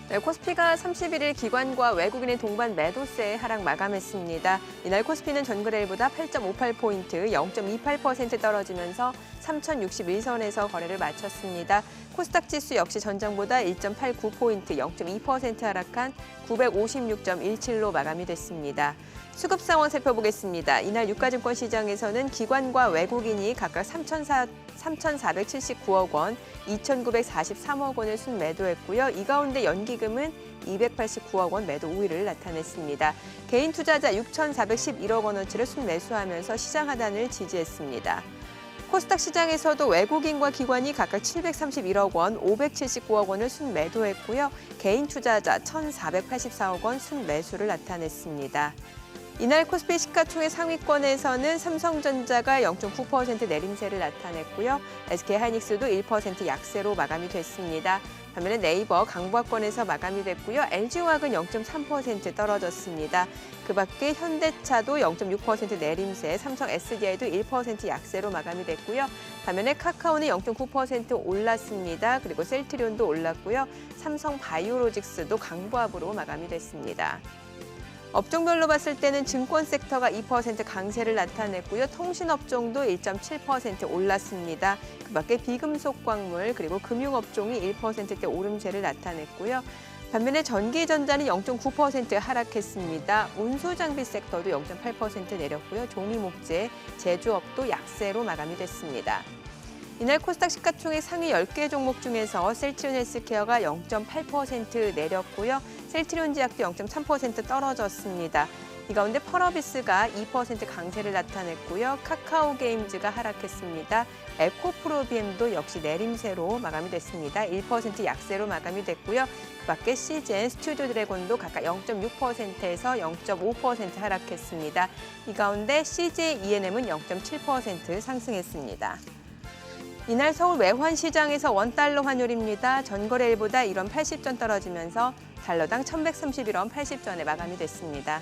네, 코스피가 31일 기관과 외국인의 동반 매도세에 하락 마감했습니다. 이날 코스피는 전거래일보다 8.58포인트, 0.28% 떨어지면서 3,061선에서 거래를 마쳤습니다. 코스닥 지수 역시 전장보다 1.89포인트, 0.2% 하락한 956.17로 마감이 됐습니다. 수급 상황 살펴보겠습니다. 이날 유가증권 시장에서는 기관과 외국인이 각각 3,479억 원, 2,943억 원을 순매도했고요. 이 가운데 연기금은 289억 원 매도 우위를 나타냈습니다. 개인 투자자 6,411억 원어치를 순매수하면서 시장 하단을 지지했습니다. 코스닥 시장에서도 외국인과 기관이 각각 731억 원, 579억 원을 순매도했고요. 개인 투자자 1,484억 원 순매수를 나타냈습니다. 이날 코스피 시가총액 상위권에서는 삼성전자가 0.9% 내림세를 나타냈고요. SK하이닉스도 1% 약세로 마감이 됐습니다. 반면에 네이버 강보합권에서 마감이 됐고요. LG화학은 0.3% 떨어졌습니다. 그 밖에 현대차도 0.6% 내림세, 삼성 SDI도 1% 약세로 마감이 됐고요. 반면에 카카오는 0.9% 올랐습니다. 그리고 셀트리온도 올랐고요. 삼성 바이오로직스도 강보합으로 마감이 됐습니다. 업종별로 봤을 때는 증권 섹터가 2% 강세를 나타냈고요. 통신업종도 1.7% 올랐습니다. 그 밖에 비금속 광물 그리고 금융업종이 1%대 오름세를 나타냈고요. 반면에 전기전자는 0.9% 하락했습니다. 운수장비 섹터도 0.8% 내렸고요. 종이목재, 제조업도 약세로 마감이 됐습니다. 이날 코스닥 시가총액 상위 10개 종목 중에서 셀트리온 헬스케어가 0.8% 내렸고요. 셀트리온 제약도 0.3% 떨어졌습니다. 이 가운데 펄어비스가 2% 강세를 나타냈고요. 카카오 게임즈가 하락했습니다. 에코프로비엠도 역시 내림세로 마감이 됐습니다. 1% 약세로 마감이 됐고요. 그 밖에 시젠, 스튜디오 드래곤도 각각 0.6%에서 0.5% 하락했습니다. 이 가운데 CJ ENM은 0.7% 상승했습니다. 이날 서울 외환시장에서 원달러 환율입니다. 전거래일보다 1원 80전 떨어지면서 달러당 1,131원 80전에 마감이 됐습니다.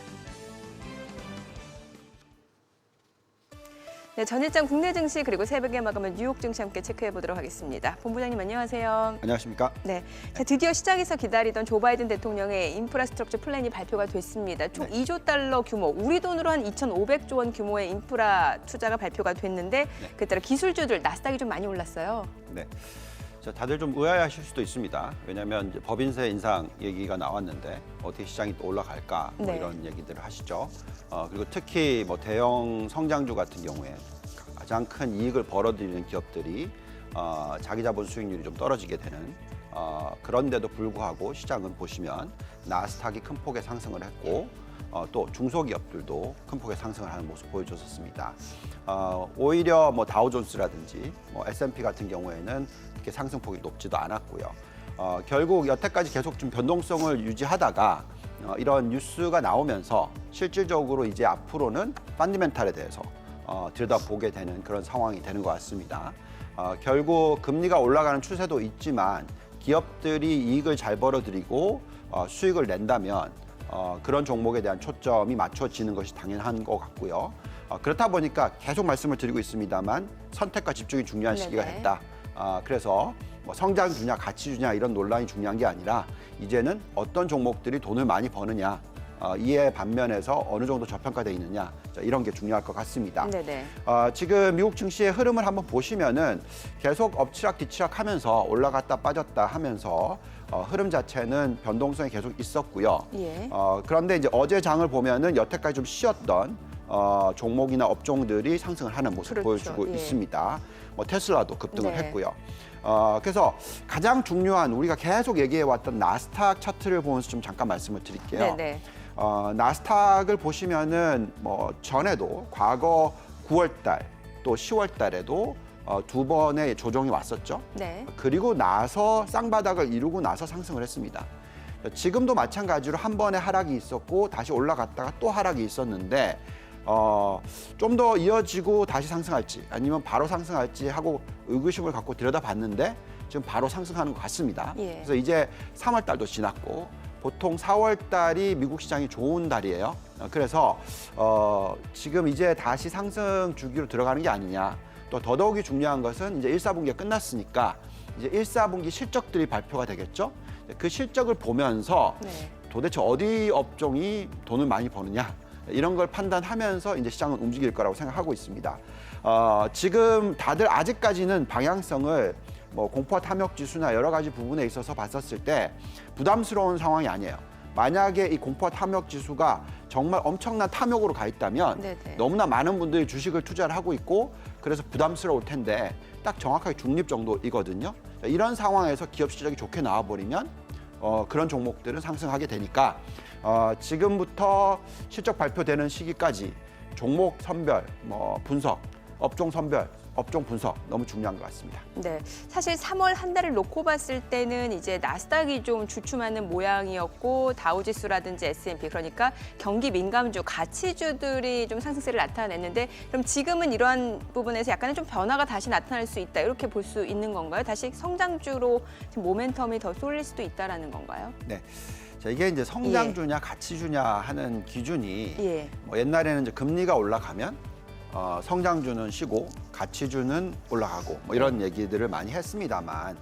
네, 전일장 국내 증시 그리고 새벽에 마감은 뉴욕 증시 함께 체크해 보도록 하겠습니다. 본부장님 안녕하세요. 안녕하십니까? 네, 자, 드디어 시장에서 기다리던 조 바이든 대통령의 인프라스트럭처 플랜이 발표가 됐습니다. 총 2조 달러 규모, 우리 돈으로 한 2,500조 원 규모의 인프라 투자가 발표가 됐는데 그에 따라 기술주들 나스닥이 좀 많이 올랐어요. 네. 자, 다들 좀 의아해하실 수도 있습니다. 왜냐하면 이제 법인세 인상 얘기가 나왔는데 어떻게 시장이 또 올라갈까 뭐 네. 이런 얘기들을 하시죠. 그리고 특히 뭐 대형 성장주 같은 경우에 가장 큰 이익을 벌어들이는 기업들이 자기 자본 수익률이 좀 떨어지게 되는 그런데도 불구하고 시장은 보시면 나스닥이 큰 폭의 상승을 했고 또 중소기업들도 큰 폭의 상승을 하는 모습 보여줬었습니다. 오히려 뭐 다우존스라든지 뭐 S&P 같은 경우에는 이렇게 상승폭이 높지도 않았고요. 결국 여태까지 계속 좀 변동성을 유지하다가 이런 뉴스가 나오면서 실질적으로 이제 앞으로는 펀더멘탈에 대해서 들여다보게 되는 그런 상황이 되는 것 같습니다. 결국 금리가 올라가는 추세도 있지만 기업들이 이익을 잘 벌어들이고 수익을 낸다면 그런 종목에 대한 초점이 맞춰지는 것이 당연한 것 같고요. 그렇다 보니까 계속 말씀을 드리고 있습니다만 선택과 집중이 중요한 시기가 네네. 됐다. 그래서 뭐 성장 주냐 가치 주냐 이런 논란이 중요한 게 아니라 이제는 어떤 종목들이 돈을 많이 버느냐 이에 반면에서 어느 정도 저평가되어 있느냐 이런 게 중요할 것 같습니다. 네네. 지금 미국 증시의 흐름을 한번 보시면은 계속 엎치락 뒤치락 하면서 올라갔다 빠졌다 하면서 흐름 자체는 변동성이 계속 있었고요. 예. 그런데 이제 어제 장을 보면은 여태까지 좀 쉬었던 종목이나 업종들이 상승을 하는 모습 그렇죠. 보여주고 예. 있습니다. 뭐 테슬라도 급등을 네. 했고요. 그래서 가장 중요한 우리가 계속 얘기해왔던 나스닥 차트를 보면서 좀 잠깐 말씀을 드릴게요. 네네. 나스닥을 보시면은 뭐 전에도 과거 9월 달 또 10월 달에도 두 번의 조정이 왔었죠. 네. 그리고 나서 쌍바닥을 이루고 나서 상승을 했습니다. 지금도 마찬가지로 한 번의 하락이 있었고 다시 올라갔다가 또 하락이 있었는데 좀 더 이어지고 다시 상승할지 아니면 바로 상승할지 하고 의구심을 갖고 들여다봤는데 지금 바로 상승하는 것 같습니다. 예. 그래서 이제 3월 달도 지났고 보통 4월 달이 미국 시장이 좋은 달이에요. 그래서 지금 이제 다시 상승 주기로 들어가는 게 아니냐. 또 더더욱이 중요한 것은 이제 1, 4분기가 끝났으니까 이제 1, 4분기 실적들이 발표가 되겠죠. 그 실적을 보면서 네. 도대체 어디 업종이 돈을 많이 버느냐 이런 걸 판단하면서 이제 시장은 움직일 거라고 생각하고 있습니다. 지금 다들 아직까지는 방향성을 뭐 공포 탐욕 지수나 여러 가지 부분에 있어서 봤었을 때 부담스러운 상황이 아니에요. 만약에 이 공포 탐욕 지수가 정말 엄청난 탐욕으로 가 있다면 네네. 너무나 많은 분들이 주식을 투자를 하고 있고 그래서 부담스러울 텐데 딱 정확하게 중립 정도이거든요. 이런 상황에서 기업 실적이 좋게 나와버리면 그런 종목들은 상승하게 되니까 지금부터 실적 발표되는 시기까지 종목 선별, 뭐 분석, 업종 선별, 업종 분석 너무 중요한 것 같습니다. 네, 사실 3월 한 달을 놓고 봤을 때는 이제 나스닥이 좀 주춤하는 모양이었고 다우지수라든지 S&P 그러니까 경기 민감주, 가치주들이 좀 상승세를 나타냈는데 그럼 지금은 이러한 부분에서 약간의 좀 변화가 다시 나타날 수 있다 이렇게 볼 수 있는 건가요? 다시 성장주로 지금 모멘텀이 더 쏠릴 수도 있다라는 건가요? 네. 자, 이게 이제 성장주냐 가치주냐 하는 기준이 예. 뭐 옛날에는 이제 금리가 올라가면 성장주는 쉬고 가치주는 올라가고 뭐 이런 얘기들을 많이 했습니다만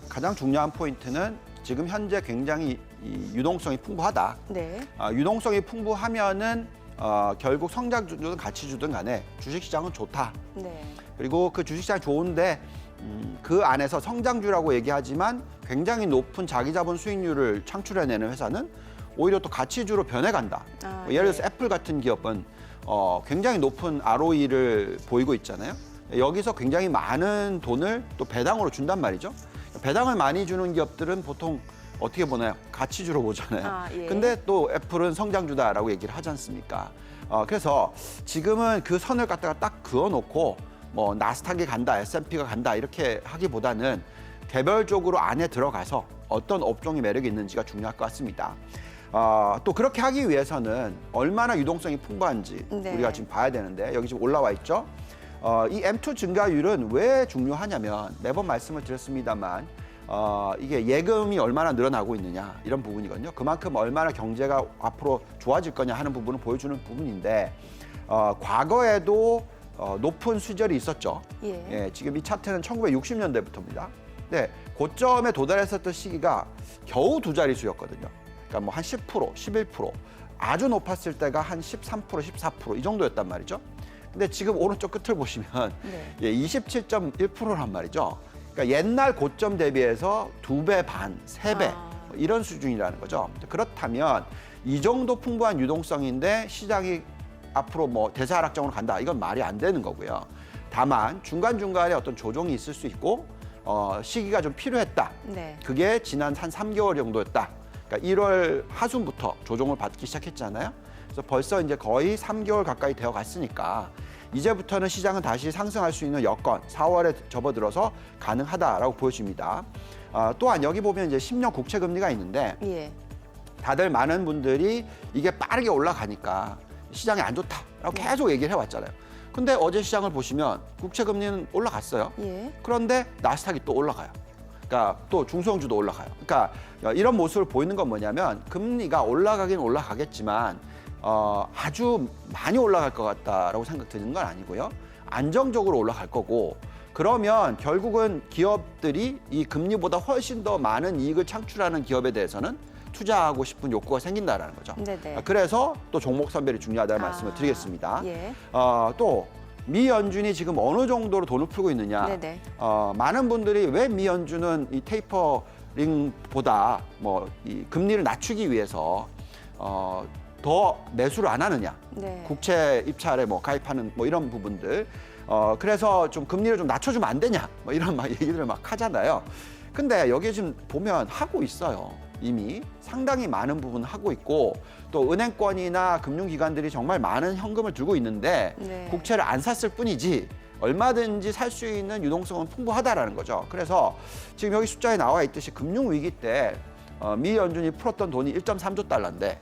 가장 중요한 포인트는 지금 현재 굉장히 이 유동성이 풍부하다. 네. 유동성이 풍부하면은 결국 성장주든 가치주든 간에 주식시장은 좋다. 네. 그리고 그 주식시장 좋은데 그 안에서 성장주라고 얘기하지만 굉장히 높은 자기자본 수익률을 창출해내는 회사는 오히려 또 가치주로 변해간다. 뭐 예를 들어서 애플 같은 기업은 굉장히 높은 ROE를 보이고 있잖아요. 여기서 굉장히 많은 돈을 또 배당으로 준단 말이죠. 배당을 많이 주는 기업들은 보통 어떻게 보나요? 가치주로 보잖아요. 예. 근데 또 애플은 성장주다라고 얘기를 하지 않습니까? 그래서 지금은 그 선을 갖다가 딱 그어놓고 뭐 나스닥이 간다, S&P가 간다 이렇게 하기보다는 개별적으로 안에 들어가서 어떤 업종이 매력이 있는지가 중요할 것 같습니다. 또 그렇게 하기 위해서는 얼마나 유동성이 풍부한지 네. 우리가 지금 봐야 되는데 여기 지금 올라와 있죠. 이 M2 증가율은 왜 중요하냐면 매번 말씀을 드렸습니다만 이게 예금이 얼마나 늘어나고 있느냐 이런 부분이거든요. 그만큼 얼마나 경제가 앞으로 좋아질 거냐 하는 부분을 보여주는 부분인데 과거에도 높은 수절이 있었죠. 예. 지금 이 차트는 1960년대부터입니다. 네, 고점에 도달했었던 시기가 겨우 두 자릿수였거든요. 그러니까 뭐 한 10%, 11%, 아주 높았을 때가 한 13%, 14% 이 정도였단 말이죠. 근데 지금 오른쪽 끝을 보시면 네. 27.1%란 말이죠. 그러니까 옛날 고점 대비해서 2배 반, 3배 이런 수준이라는 거죠. 그렇다면 이 정도 풍부한 유동성인데 시장이 앞으로 뭐 대사하락장으로 간다. 이건 말이 안 되는 거고요. 다만 중간중간에 어떤 조정이 있을 수 있고 시기가 좀 필요했다. 네. 그게 지난 한 3개월 정도였다. 그러니까 1월 하순부터 조정을 받기 시작했잖아요. 그래서 벌써 이제 거의 3개월 가까이 되어 갔으니까 이제부터는 시장은 다시 상승할 수 있는 여건 4월에 접어들어서 가능하다라고 보여집니다. 또한 여기 보면 이제 10년 국채 금리가 있는데 예. 다들 많은 분들이 이게 빠르게 올라가니까 시장이 안 좋다라고 계속 얘기를 해왔잖아요. 근데 어제 시장을 보시면 국채 금리는 올라갔어요. 예. 그런데 나스닥이 또 올라가요. 그러니까 또 중소형주도 올라가요. 그러니까 이런 모습을 보이는 건 뭐냐면 금리가 올라가긴 올라가겠지만 아주 많이 올라갈 것 같다라고 생각 드는 건 아니고요. 안정적으로 올라갈 거고 그러면 결국은 기업들이 이 금리보다 훨씬 더 많은 이익을 창출하는 기업에 대해서는 투자하고 싶은 욕구가 생긴다라는 거죠. 네네. 그래서 또 종목 선별이 중요하다는 말씀을 드리겠습니다. 예. 또 미 연준이 지금 어느 정도로 돈을 풀고 있느냐. 네네. 많은 분들이 왜 미 연준은 이 테이퍼링보다 뭐 이 금리를 낮추기 위해서 더 매수를 안 하느냐. 네. 국채 입찰에 뭐 가입하는 뭐 이런 부분들. 그래서 좀 금리를 좀 낮춰주면 안 되냐. 뭐 이런 막 얘기들을 막 하잖아요. 근데 여기 지금 보면 하고 있어요. 이미 상당히 많은 부분 하고 있고 또 은행권이나 금융기관들이 정말 많은 현금을 들고 있는데 네. 국채를 안 샀을 뿐이지 얼마든지 살 수 있는 유동성은 풍부하다라는 거죠. 그래서 지금 여기 숫자에 나와 있듯이 금융위기 때 미 연준이 풀었던 돈이 1.3조 달러인데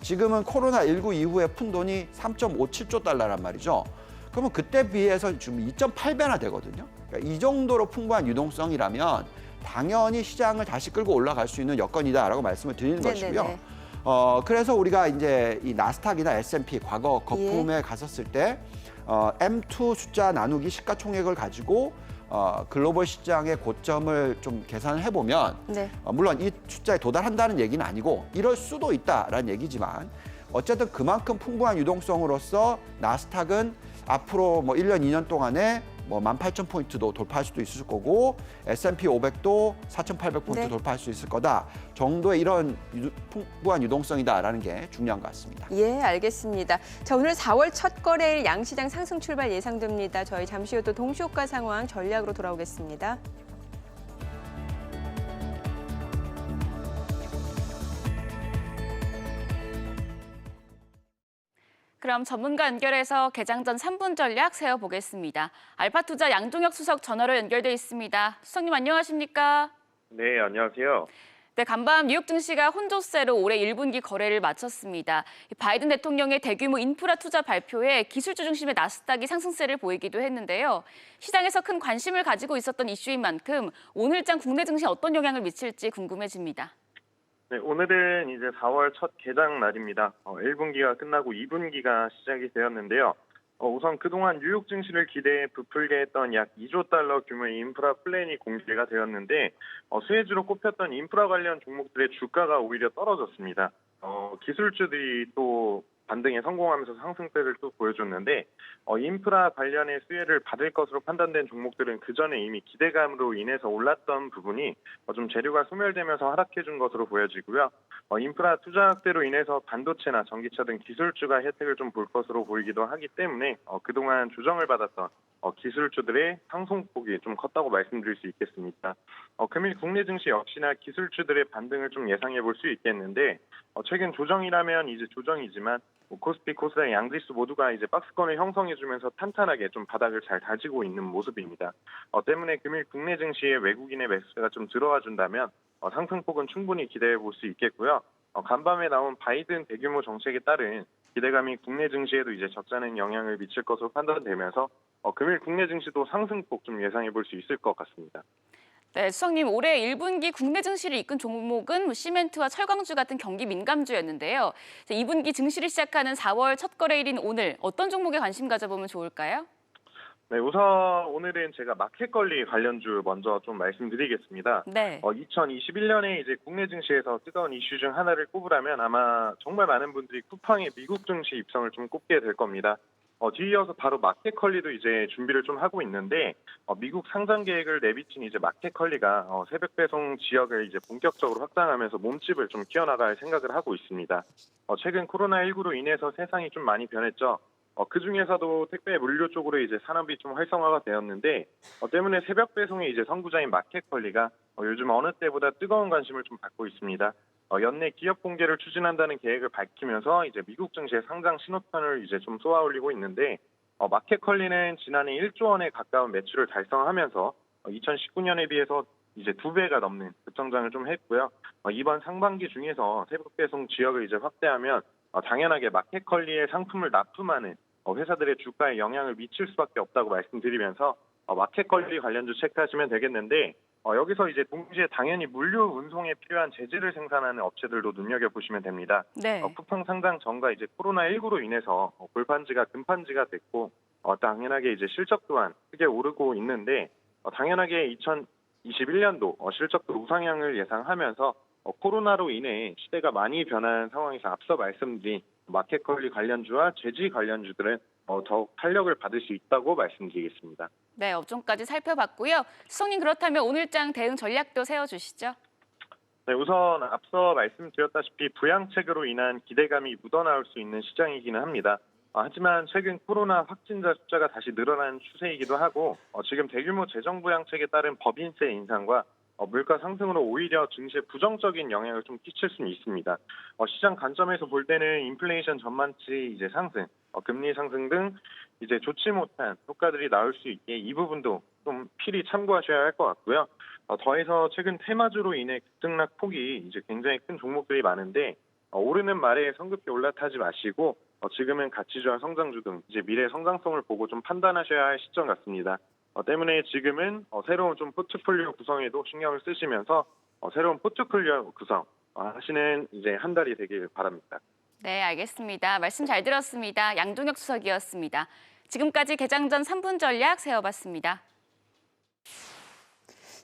지금은 코로나19 이후에 푼 돈이 3.57조 달러란 말이죠. 그러면 그때 비해서 지금 2.8배나 되거든요. 그러니까 이 정도로 풍부한 유동성이라면 당연히 시장을 다시 끌고 올라갈 수 있는 여건이다라고 말씀을 드리는 것이고요. 그래서 우리가 이제 이 나스닥이나 S&P 과거 거품에 갔었을 때 M2 숫자 나누기 시가총액을 가지고 글로벌 시장의 고점을 좀 계산을 해보면 네. 물론 이 숫자에 도달한다는 얘기는 아니고 이럴 수도 있다라는 얘기지만 어쨌든 그만큼 풍부한 유동성으로서 나스닥은 앞으로 뭐 1년, 2년 동안에 뭐 18,000포인트도 돌파할 수도 있을 거고 S&P 500도 4,800포인트 네. 돌파할 수 있을 거다 정도의 이런 풍부한 유동성이다라는 게 중요한 것 같습니다. 예, 알겠습니다. 자, 오늘 4월 첫 거래일 양시장 상승 출발 예상됩니다. 저희 잠시 후 또 동시효과 상황 전략으로 돌아오겠습니다. 그럼 전문가 연결해서 개장 전 3분 전략 세워보겠습니다. 알파투자 양종혁 수석 전화로 연결돼 있습니다. 수석님 안녕하십니까? 네, 안녕하세요. 네, 간밤 뉴욕 증시가 혼조세로 올해 1분기 거래를 마쳤습니다. 바이든 대통령의 대규모 인프라 투자 발표에 기술주 중심의 나스닥이 상승세를 보이기도 했는데요. 시장에서 큰 관심을 가지고 있었던 이슈인 만큼 오늘장 국내 증시에 어떤 영향을 미칠지 궁금해집니다. 네, 오늘은 이제 4월 첫 개장 날입니다. 1분기가 끝나고 2분기가 시작이 되었는데요. 우선 그동안 뉴욕 증시를 기대해 부풀게 했던 약 2조 달러 규모의 인프라 플랜이 공개가 되었는데 수혜주로 꼽혔던 인프라 관련 종목들의 주가가 오히려 떨어졌습니다. 기술주들이 또 반등에 성공하면서 상승세를 또 보여줬는데 인프라 관련의 수혜를 받을 것으로 판단된 종목들은 그전에 이미 기대감으로 인해서 올랐던 부분이 좀 재료가 소멸되면서 하락해준 것으로 보여지고요. 인프라 투자 확대로 인해서 반도체나 전기차 등 기술주가 혜택을 좀 볼 것으로 보이기도 하기 때문에 그동안 조정을 받았던 기술주들의 상승폭이 좀 컸다고 말씀드릴 수 있겠습니다. 금일 국내 증시 역시나 기술주들의 반등을 좀 예상해 볼 수 있겠는데 최근 조정이라면 이제 조정이지만 코스피, 코스닥 양지수 모두가 이제 박스권을 형성해주면서 탄탄하게 좀 바닥을 잘 다지고 있는 모습입니다. 때문에 금일 국내 증시에 외국인의 매수세가 좀 들어와 준다면 상승폭은 충분히 기대해 볼 수 있겠고요. 간밤에 나온 바이든 대규모 정책에 따른 기대감이 국내 증시에도 이제 적잖은 영향을 미칠 것으로 판단되면서 금일 국내 증시도 상승폭 좀 예상해 볼 수 있을 것 같습니다. 네, 수석님 올해 1분기 국내 증시를 이끈 종목은 시멘트와 철강주 같은 경기 민감주였는데요. 2분기 증시를 시작하는 4월 첫 거래일인 오늘 어떤 종목에 관심 가져보면 좋을까요? 네, 우선 오늘은 제가 마켓컬리 관련주 먼저 좀 말씀드리겠습니다. 네. 2021년에 이제 국내 증시에서 뜨거운 이슈 중 하나를 꼽으라면 아마 정말 많은 분들이 쿠팡의 미국 증시 입성을 좀 꼽게 될 겁니다. 뒤이어서 바로 마켓컬리도 이제 준비를 좀 하고 있는데 미국 상장 계획을 내비친 이제 마켓컬리가 새벽 배송 지역을 이제 본격적으로 확장하면서 몸집을 좀 키워나갈 생각을 하고 있습니다. 최근 코로나19로 인해서 세상이 좀 많이 변했죠. 그 중에서도 택배 물류 쪽으로 이제 산업이 좀 활성화가 되었는데 때문에 새벽 배송의 이제 선구자인 마켓컬리가 요즘 어느 때보다 뜨거운 관심을 좀 받고 있습니다. 연내 기업 공개를 추진한다는 계획을 밝히면서 이제 미국 증시의 상장 신호탄을 이제 좀 쏘아올리고 있는데 마켓컬리는 지난해 1조 원에 가까운 매출을 달성하면서 2019년에 비해서 이제 2배가 넘는 급성장을 좀 했고요. 이번 상반기 중에서 새벽 배송 지역을 이제 확대하면 당연하게 마켓컬리의 상품을 납품하는 회사들의 주가에 영향을 미칠 수밖에 없다고 말씀드리면서 마켓컬리 관련주 체크하시면 되겠는데 여기서 이제 동시에 당연히 물류 운송에 필요한 재질을 생산하는 업체들도 눈여겨보시면 됩니다. 네. 쿠팡 상장 전과 이제 코로나19로 인해서 골판지가 금판지가 됐고 당연하게 이제 실적 또한 크게 오르고 있는데 당연하게 2021년도 실적도 우상향을 예상하면서 코로나로 인해 시대가 많이 변한 상황에서 앞서 말씀드린 마켓컬리 관련주와 재지 관련주들은 더욱 탄력을 받을 수 있다고 말씀드리겠습니다. 네, 업종까지 살펴봤고요. 수석님 그렇다면 오늘장 대응 전략도 세워주시죠. 네, 우선 앞서 말씀드렸다시피 부양책으로 인한 기대감이 묻어나올 수 있는 시장이기는 합니다. 하지만 최근 코로나 확진자 숫자가 다시 늘어나는 추세이기도 하고 지금 대규모 재정 부양책에 따른 법인세 인상과 물가 상승으로 오히려 증시에 부정적인 영향을 좀 끼칠 수는 있습니다. 시장 관점에서 볼 때는 인플레이션 전망치 이제 상승, 금리 상승 등 이제 좋지 못한 효과들이 나올 수 있게 이 부분도 좀 필히 참고하셔야 할 것 같고요. 더해서 최근 테마주로 인해 급등락 폭이 이제 굉장히 큰 종목들이 많은데 오르는 말에 성급히 올라타지 마시고 지금은 가치주와 성장주 등 이제 미래 성장성을 보고 좀 판단하셔야 할 시점 같습니다. 때문에 지금은 새로운 좀 포트폴리오 구성에도 신경을 쓰시면서 새로운 포트폴리오 구성 하시는 이제 한 달이 되길 바랍니다. 네, 알겠습니다. 말씀 잘 들었습니다. 양종혁 수석이었습니다. 지금까지 개장 전 3분 전략 세워봤습니다.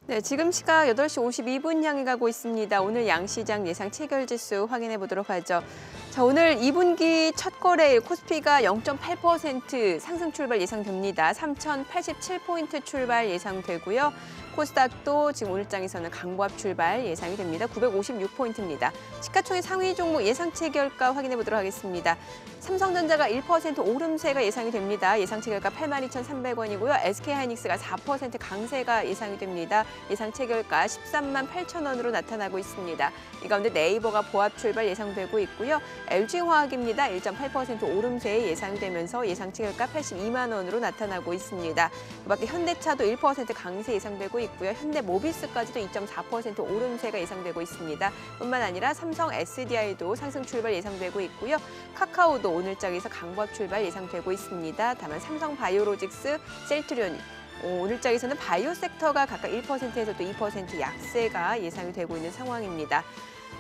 네, 지금 시각 8시 52분 향해 가고 있습니다. 오늘 양시장 예상 체결지수 확인해 보도록 하죠. 자, 오늘 2분기 첫 거래일 코스피가 0.8% 상승 출발 예상됩니다. 3,087포인트 출발 예상되고요. 코스닥도 지금 오늘장에서는 강보합 출발 예상이 됩니다. 956포인트입니다. 시가총액 상위 종목 예상 체결가 확인해 보도록 하겠습니다. 삼성전자가 1% 오름세가 예상이 됩니다. 예상 체결가 82,300원이고요. SK하이닉스가 4% 강세가 예상이 됩니다. 예상 체결가 13만 8천 원으로 나타나고 있습니다. 이 가운데 네이버가 보합 출발 예상되고 있고요. LG화학입니다. 1.8% 오름세 예상이 되면서 예상 체결가 82만 원으로 나타나고 있습니다. 그밖에 현대차도 1% 강세 예상되고 있고요. 현대모비스까지도 2.4% 오름세가 예상되고 있습니다. 뿐만 아니라 삼성 SDI도 상승 출발 예상되고 있고요. 카카오도 오늘장에서 강보합 출발 예상되고 있습니다. 다만 삼성바이오로직스, 셀트리온 오늘장에서는 바이오 섹터가 각각 1%에서 또 2% 약세가 예상이 되고 있는 상황입니다.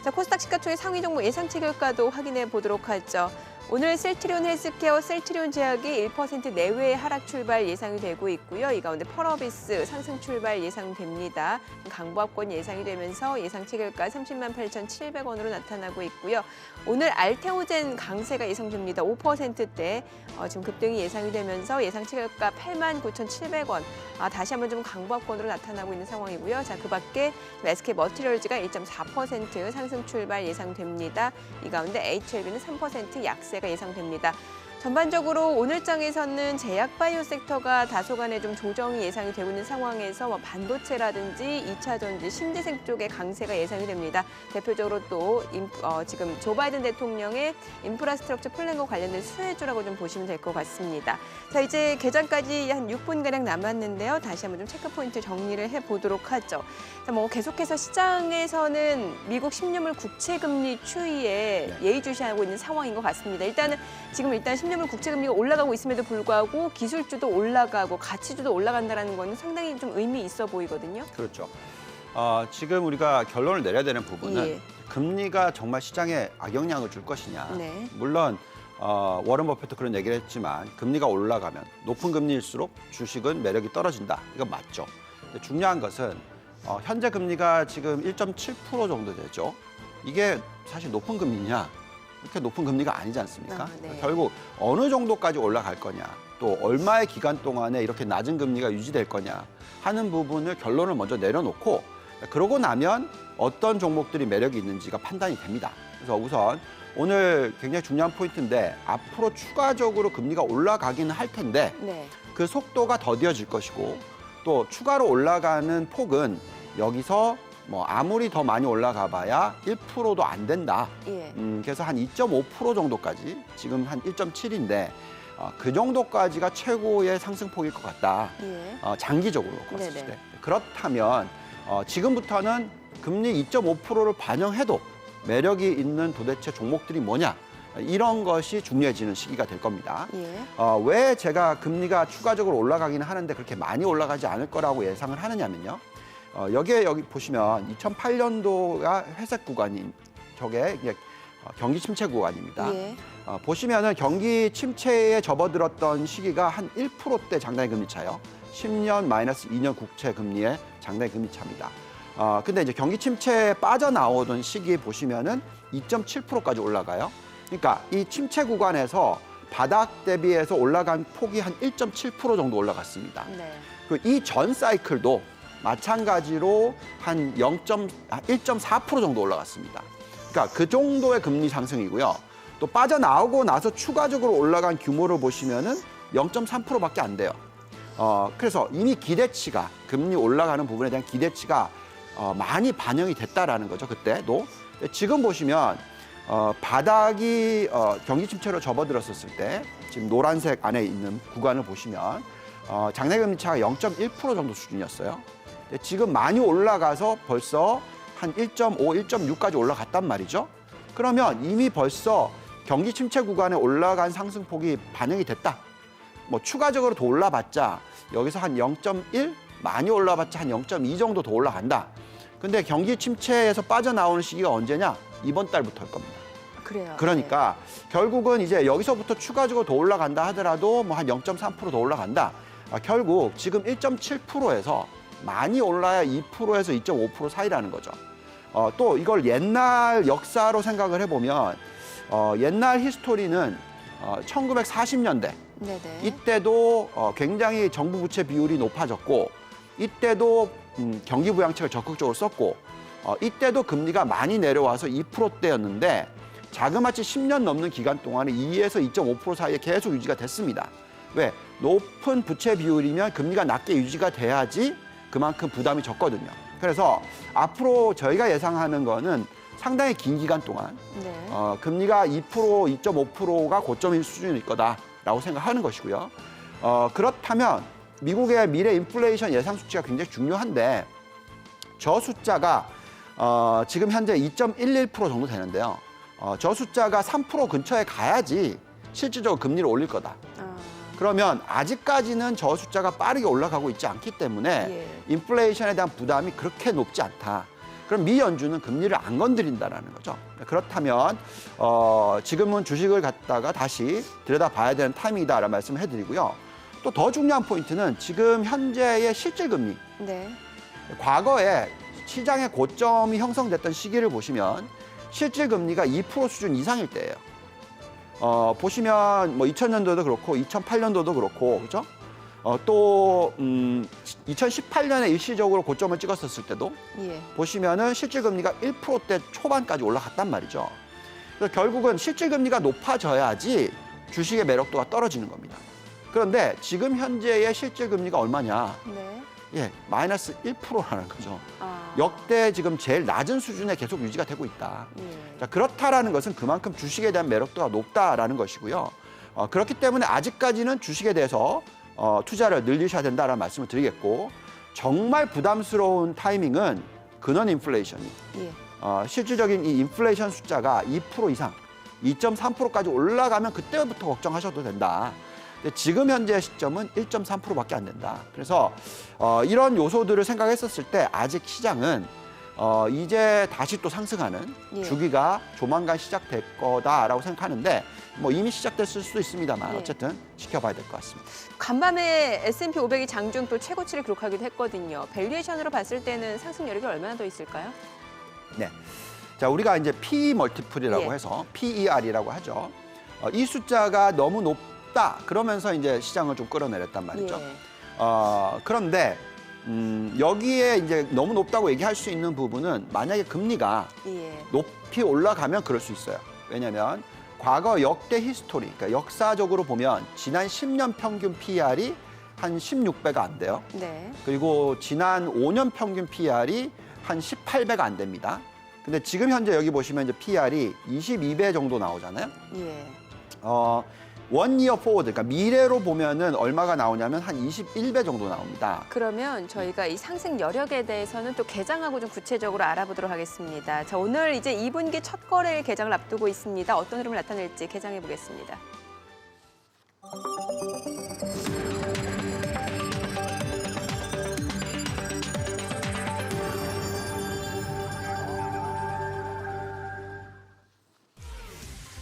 자, 코스닥 시가총액 상위 종목 예상 체결가도 확인해 보도록 하죠. 오늘 셀트리온 헬스케어, 셀트리온 제약이 1% 내외의 하락 출발 예상이 되고 있고요. 이 가운데 펄어비스 상승 출발 예상됩니다. 강보합권 예상이 되면서 예상 체결가 30만 8,700원으로 나타나고 있고요. 오늘 알테오젠 강세가 예상됩니다. 5%대 지금 급등이 예상이 되면서 예상 체결가 8만 9,700원. 다시 한번 좀 강보합권으로 나타나고 있는 상황이고요. 자, 그밖에 SK 머티리얼즈가 1.4% 상승 출발 예상됩니다. 이 가운데 HLB는 3% 약세가 예상됩니다. 전반적으로 오늘장에서는 제약바이오 섹터가 다소간의 좀 조정이 예상이 되고 있는 상황에서 반도체라든지 2차 전지, 신재생 쪽의 강세가 예상이 됩니다. 대표적으로 또 지금 조 바이든 대통령의 인프라스트럭처 플랜과 관련된 수혜주라고 좀 보시면 될 것 같습니다. 자, 이제 개장까지 한 6분가량 남았는데요. 다시 한번 좀 체크포인트 정리를 해보도록 하죠. 자, 계속해서 시장에서는 미국 10년물 국채금리 추이에 예의주시하고 있는 상황인 것 같습니다. 일단 10년물 국채금리가 올라가고 있음에도 불구하고 기술주도 올라가고 가치주도 올라간다는 건 상당히 좀 의미 있어 보이거든요. 그렇죠. 지금 우리가 결론을 내려야 되는 부분은 예. 금리가 정말 시장에 악영향을 줄 것이냐. 네. 물론 워런 버핏도 그런 얘기를 했지만 금리가 올라가면 높은 금리일수록 주식은 매력이 떨어진다. 이건 맞죠. 근데 중요한 것은 현재 금리가 지금 1.7% 정도 되죠. 이게 사실 높은 금리냐? 이렇게 높은 금리가 아니지 않습니까? 네. 결국 어느 정도까지 올라갈 거냐, 또 얼마의 기간 동안에 이렇게 낮은 금리가 유지될 거냐 하는 부분을 결론을 먼저 내려놓고 그러고 나면 어떤 종목들이 매력이 있는지가 판단이 됩니다. 그래서 우선 오늘 굉장히 중요한 포인트인데 앞으로 추가적으로 금리가 올라가기는 할 텐데 네. 그 속도가 더뎌질 것이고 또 추가로 올라가는 폭은 여기서 아무리 더 많이 올라가 봐야 1%도 안 된다. 예. 그래서 한 2.5% 정도까지 지금 한 1.7인데 그 정도까지가 최고의 상승폭일 것 같다. 예. 장기적으로 봤을 네네. 때. 그렇다면 지금부터는 금리 2.5%를 반영해도 매력이 있는 도대체 종목들이 뭐냐. 이런 것이 중요해지는 시기가 될 겁니다. 예. 왜 제가 금리가 추가적으로 올라가기는 하는데 그렇게 많이 올라가지 않을 거라고 예상을 하느냐면요. 여기 보시면 2008년도가 회색 구간인 저게 이제 경기 침체 구간입니다. 예. 보시면은 경기 침체에 접어들었던 시기가 한 1%대 장단기 금리 차요. 10년 마이너스 2년 국채 금리의 장단기 금리 차입니다. 근데 이제 경기 침체에 빠져나오던 시기에 보시면은 2.7%까지 올라가요. 그러니까 이 침체 구간에서 바닥 대비해서 올라간 폭이 한 1.7% 정도 올라갔습니다. 네. 이 전 사이클도 마찬가지로 한 1.4% 정도 올라갔습니다. 그러니까 그 정도의 금리 상승이고요. 또 빠져나오고 나서 추가적으로 올라간 규모를 보시면은 0.3%밖에 안 돼요. 그래서 이미 기대치가 금리 올라가는 부분에 대한 기대치가 많이 반영이 됐다라는 거죠. 그때도. 지금 보시면 바닥이 경기 침체로 접어들었을 때 지금 노란색 안에 있는 구간을 보시면 장내 금리 차가 0.1% 정도 수준이었어요. 지금 많이 올라가서 벌써 한 1.5, 1.6까지 올라갔단 말이죠. 그러면 이미 벌써 경기 침체 구간에 올라간 상승폭이 반영이 됐다. 추가적으로 더 올라봤자 여기서 한 0.1, 많이 올라봤자 한 0.2 정도 더 올라간다. 근데 경기 침체에서 빠져나오는 시기가 언제냐? 이번 달부터일 겁니다. 그래요. 그러니까 결국은 이제 여기서부터 추가적으로 더 올라간다 하더라도 한 0.3% 더 올라간다. 결국 지금 1.7%에서 많이 올라야 2%에서 2.5% 사이라는 거죠. 또 이걸 옛날 역사로 생각을 해보면 옛날 히스토리는 1940년대 네네. 이때도 굉장히 정부 부채 비율이 높아졌고 이때도 경기 부양책을 적극적으로 썼고 이때도 금리가 많이 내려와서 2%대였는데 자그마치 10년 넘는 기간 동안에 2에서 2.5% 사이에 계속 유지가 됐습니다. 왜? 높은 부채 비율이면 금리가 낮게 유지가 돼야지 그만큼 부담이 적거든요. 그래서 앞으로 저희가 예상하는 거는 상당히 긴 기간 동안 네. 금리가 2%, 2.5%가 고점일 수준일 거다라고 생각하는 것이고요. 그렇다면 미국의 미래 인플레이션 예상 수치가 굉장히 중요한데 저 숫자가 지금 현재 2.11% 정도 되는데요. 저 숫자가 3% 근처에 가야지 실질적으로 금리를 올릴 거다. 그러면 아직까지는 저 숫자가 빠르게 올라가고 있지 않기 때문에 예. 인플레이션에 대한 부담이 그렇게 높지 않다. 그럼 미 연준은 금리를 안 건드린다라는 거죠. 그렇다면 지금은 주식을 갖다가 다시 들여다봐야 되는 타이밍이다라는 말씀을 해드리고요. 또 더 중요한 포인트는 지금 현재의 실질금리. 네. 과거에 시장의 고점이 형성됐던 시기를 보시면 실질금리가 2% 수준 이상일 때예요. 보시면 뭐 2000년도도 그렇고 2008년도도 그렇고 그렇죠? 또 2018년에 일시적으로 고점을 찍었었을 때도 예. 보시면은 실질금리가 1%대 초반까지 올라갔단 말이죠. 그래서 결국은 실질금리가 높아져야지 주식의 매력도가 떨어지는 겁니다. 그런데 지금 현재의 실질금리가 얼마냐? 네. 예, 마이너스 1%라는 거죠. 아. 역대 지금 제일 낮은 수준에 계속 유지가 되고 있다. 예. 자, 그렇다라는 것은 그만큼 주식에 대한 매력도가 높다라는 것이고요. 그렇기 때문에 아직까지는 주식에 대해서 투자를 늘리셔야 된다라는 말씀을 드리겠고 정말 부담스러운 타이밍은 근원 인플레이션이 예. 실질적인 이 인플레이션 숫자가 2% 이상, 2.3%까지 올라가면 그때부터 걱정하셔도 된다. 근데 지금 현재 시점은 1.3%밖에 안 된다. 그래서 이런 요소들을 생각했었을 때 아직 시장은 이제 다시 또 상승하는 예. 주기가 조만간 시작될 거다라고 생각하는데 뭐 이미 시작됐을 수도 있습니다만 예. 어쨌든 지켜봐야 될 것 같습니다. 간밤에 S&P 500이 장중 또 최고치를 기록하기도 했거든요. 밸류에이션으로 봤을 때는 상승 여력이 얼마나 더 있을까요? 네. 자, 우리가 이제 PE 멀티플이라고 예. 해서 PER이라고 하죠. 이 숫자가 너무 높다 그러면서 이제 시장을 좀 끌어내렸단 말이죠. 예. 그런데 여기에 이제 너무 높다고 얘기할 수 있는 부분은 만약에 금리가 예. 높이 올라가면 그럴 수 있어요. 왜냐하면 과거 역대 히스토리, 그러니까 역사적으로 보면 지난 10년 평균 PER이 한 16배가 안 돼요. 네. 그리고 지난 5년 평균 PER이 한 18배가 안 됩니다. 근데 지금 현재 여기 보시면 이제 PER이 22배 정도 나오잖아요. 예. 원 이어 포워드, 그러니까 미래로 보면은 얼마가 나오냐면 한 21배 정도 나옵니다. 그러면 저희가 이 상승 여력에 대해서는 또 개장하고 좀 구체적으로 알아보도록 하겠습니다. 자, 오늘 이제 2분기 첫 거래일 개장을 앞두고 있습니다. 어떤 흐름을 나타낼지 개장해 보겠습니다.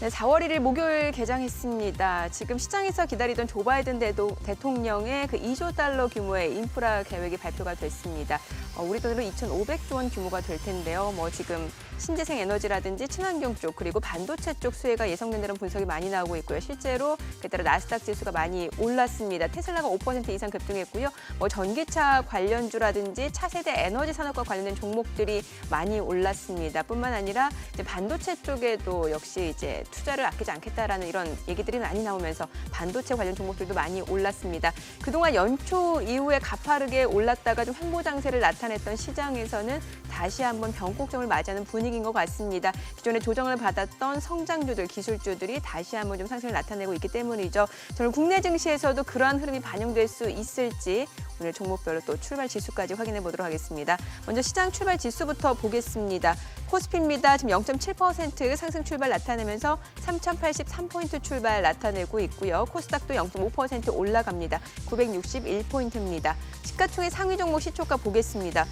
네, 4월 1일 목요일 개장했습니다. 지금 시장에서 기다리던 조 바이든 대통령의 그 2조 달러 규모의 인프라 계획이 발표가 됐습니다. 우리 돈으로 2,500조 원 규모가 될 텐데요. 뭐 지금 신재생 에너지라든지 친환경 쪽 그리고 반도체 쪽 수혜가 예상된다는 분석이 많이 나오고 있고요. 실제로 그에 따라 나스닥 지수가 많이 올랐습니다. 테슬라가 5% 이상 급등했고요. 뭐 전기차 관련주라든지 차세대 에너지 산업과 관련된 종목들이 많이 올랐습니다. 뿐만 아니라 이제 반도체 쪽에도 역시 이제 투자를 아끼지 않겠다라는 이런 얘기들이 많이 나오면서 반도체 관련 종목들도 많이 올랐습니다. 그동안 연초 이후에 가파르게 올랐다가 좀 횡보 장세를 나타냈던 시장에서는 다시 한번 변곡점을 맞이하는 분위기인 것 같습니다. 기존에 조정을 받았던 성장주들, 기술주들이 다시 한번 좀 상승을 나타내고 있기 때문이죠. 저는 국내 증시에서도 그러한 흐름이 반영될 수 있을지 오늘 종목별로 또 출발 지수까지 확인해 보도록 하겠습니다. 먼저 시장 출발 지수부터 보겠습니다. 코스피입니다. 지금 0.7% 상승 출발 나타내면서 3,083포인트 출발 나타내고 있고요. 코스닥도 0.5% 올라갑니다. 961포인트입니다. 시가총액 상위 종목 시초가 보겠습니다.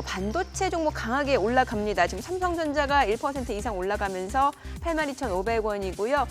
반도체 종목 강하게 올라갑니다. 지금 삼성전자가 1% 이상 올라가면서 82,500원이고요.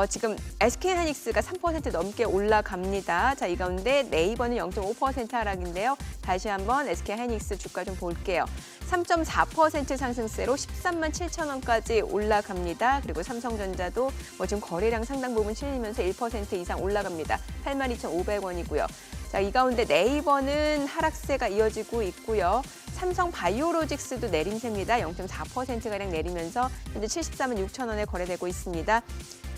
지금 SK하이닉스가 3% 넘게 올라갑니다. 자, 이 가운데 네이버는 0.5% 하락인데요. 다시 한번 SK하이닉스 주가 좀 볼게요. 3.4% 상승세로 13만 7천 원까지 올라갑니다. 그리고 삼성전자도 지금 거래량 상당 부분 실리면서 1% 이상 올라갑니다. 82,500원이고요. 자, 이 가운데 네이버는 하락세가 이어지고 있고요. 삼성바이오로직스도 내림세입니다. 0.4%가량 내리면서 현재 74만 6천 원에 거래되고 있습니다.